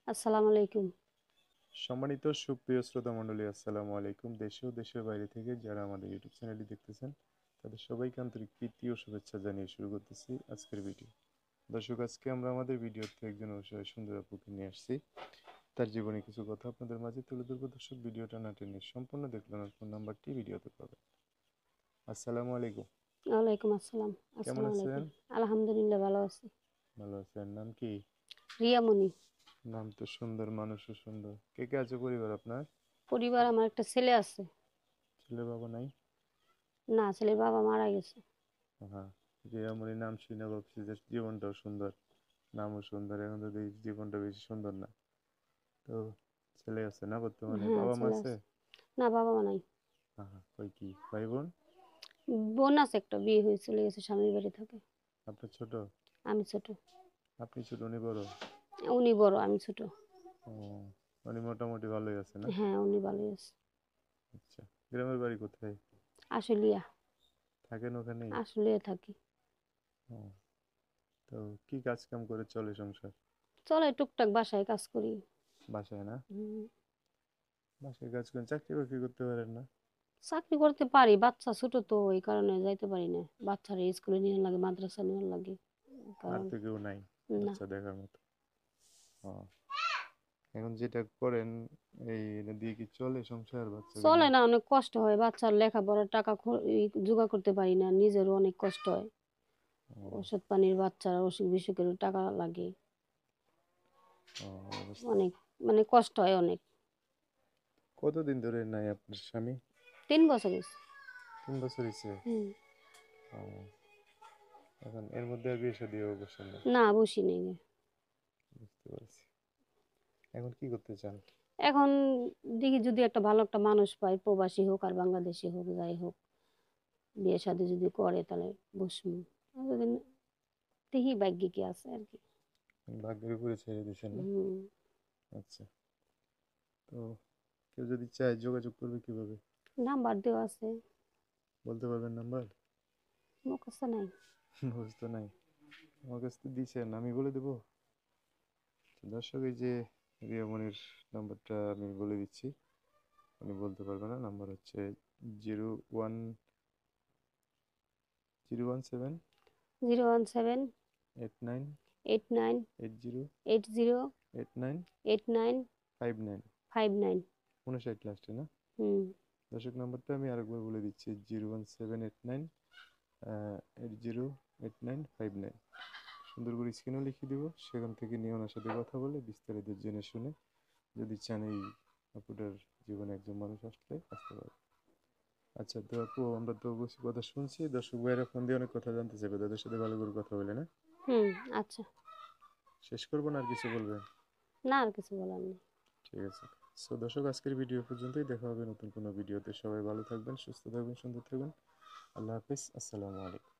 আসসালামু আলাইকুম। সম্মানিত সুপ্রিয় শ্রোতা মণ্ডলী, আসসালামু আলাইকুম। দেশে ও দেশের বাইরে থেকে যারা আমাদের ইউটিউব চ্যানেলটি দেখতেছেন তাদের সবাইকে আন্তরিক প্রীতি ও শুভেচ্ছা জানিয়ে শুরু করতেছি আজকের ভিডিও। দর্শক, আজকে আমরা আমাদের ভিডিওতে একজন অসহায় সুন্দর আপুকে নিয়ে আসছি। তার জীবনে কিছু কথা আপনাদের মাঝে তুলে ধরবো। দর্শক, ভিডিওটা না টেনে সম্পূর্ণ দেখলেন। আর ফোন নাম্বারটি ভিডিওতে পাবেন। আসসালামু আলাইকুম। ওয়ালাইকুম আসসালাম। কেমন আসসালামু আছেন? আলাইকুম। আলহামদুলিল্লাহ ভালো আছি। ভালো আছেন? নাম কি? রিয়ামণি। নাম তো সুন্দর, মানুষও সুন্দর। কে কে আছে পরিবার আপনার? পরিবার আমার একটা ছেলে আছে। ছেলে বাবা নাই? না, ছেলের বাবা মারা গেছে। হ্যাঁ। রিয়ামণি নাম শুনে ভাবছি যে জীবনটাও সুন্দর, নামও সুন্দর, এখন তো দেখি জীবনটা বেশি সুন্দর না। তো ছেলে আছে না বর্তমানে? হ্যাঁ, বাবা মা ছেলে আছে? আছে। না, বাবা মা নাই। হ্যাঁ। কই কি ভাই বোন? বোন আছে, একটা বিয়ে হয়ে চলে গেছে, স্বামীর বাড়ি থাকে। আপনার ছোট? আমি ছোট। আপনি ছোট, উনি বড়? উনি বড়, আমি ছোট। ও, উনি মোটামুটি ভালোই আছে না? হ্যাঁ, উনি ভালোই আছে। আচ্ছা। গ্রামের বাড়ি কোথায়? আশুলিয়া। থাকেন ওখানেই? আশুলিয়া থাকি। ও, তো কি কাজ কাম করে চলে সংসার? চলে, টুকটাক বাসায় কাজ করি। বাসায় না? হুম, বাসায় কাজ করেন, চাকরি বাকরি করতে পারেন না? চাকরি করতে পারি, বাচ্চা ছোট তো এই কারণে যাইতে পারি না। বাচ্চারা স্কুলে নিয়ে লাগে, মাদ্রাসা নিয়ে লাগে এই আর কারণে। তো কেউ নাই না, বাচ্চা দেখার মতো? ও, এখন যেটা করেন এই এটা দিয়ে কি চলে সংসার, বাচ্চাকে চলে নিয়ে? না, অনেক কষ্ট হয়। বাচ্চার লেখাপড়ার টাকা জোগাড় করতে পারি না, নিজেরও অনেক কষ্ট হয়। ও, ওষুধ পানির, বাচ্চার অসুখ বিসুখের টাকা লাগে ও, অবস্থা। অনেক, মানে কষ্ট হয় অনেক। কতদিন ধরে নাই আপনার স্বামী? 3 বছর হয়েছে। 3 বছর হয়েছে? হুম। ও, এখন এর মধ্যে আর বিয়ে শাদী অবসর নেই? না, বসি নেই গে। বুঝতে পারছি। এখন কি করতে চান? এখন দেখি যদি একটা ভালো একটা মানুষ পাই, প্রবাসী হোক আর বাংলাদেশি হোক, যাই হোক, বিয়ে শাদী যদি করে তাহলে বসমু। আর যদি দেখি ভাগ্যে কি আছে আর কি। ভাগ্যের উপরে ছেড়ে দিয়েছেন না? হুম। আচ্ছা। তো কেউ যদি চায় যোগাযোগ করবে কিভাবে? নাম্বার দেওয়া আছে। বলতে পারবেন নাম্বার? মুখস্থ নাই। মুখস্থ নাই? আমার কাছে তো দিছেন, আমি বলে দেবো। দর্শক, এই যে রিয়ামনির নাম্বারটা আমি বলে দিচ্ছি, উনি বলতে পারবে না। নাম্বার হচ্ছে 017 017 89 89 80 80 89 89 59। 59। 59 লাস্টে না? হুম। দর্শক, নাম্বারটা আমি আরেকবার বলে দিচ্ছি, 01789 808959। সুন্দর করে স্ক্রিনও লিখে দিব, সেখান থেকে নিয়ে ওনার সাথে কথা বলে বিস্তারিত জেনে শুনে যদি চান এই আপুটার জীবনে একজন মানুষ আসলে আসতে পারে। আচ্ছা, তো আপু, আমরা তো বসে কথা শুনছি, দর্শক ভাইয়েরা ফোন দিয়ে অনেক কথা জানতে চাইবে, তাদের সাথে ভালো করে কথা বলে না? হুম। আচ্ছা। শেষ করবো না আর কিছু বলবেন? না, আর কিছু বলার নেই। ঠিক আছে। সো দর্শক, আজকের ভিডিও পর্যন্তই। দেখা হবে নতুন কোনো ভিডিওতে। সবাই ভালো থাকবেন, সুস্থ থাকবেন, সুন্দর থাকবেন। আল্লাহ হাফিজ। আসসালামু আলাইকুম।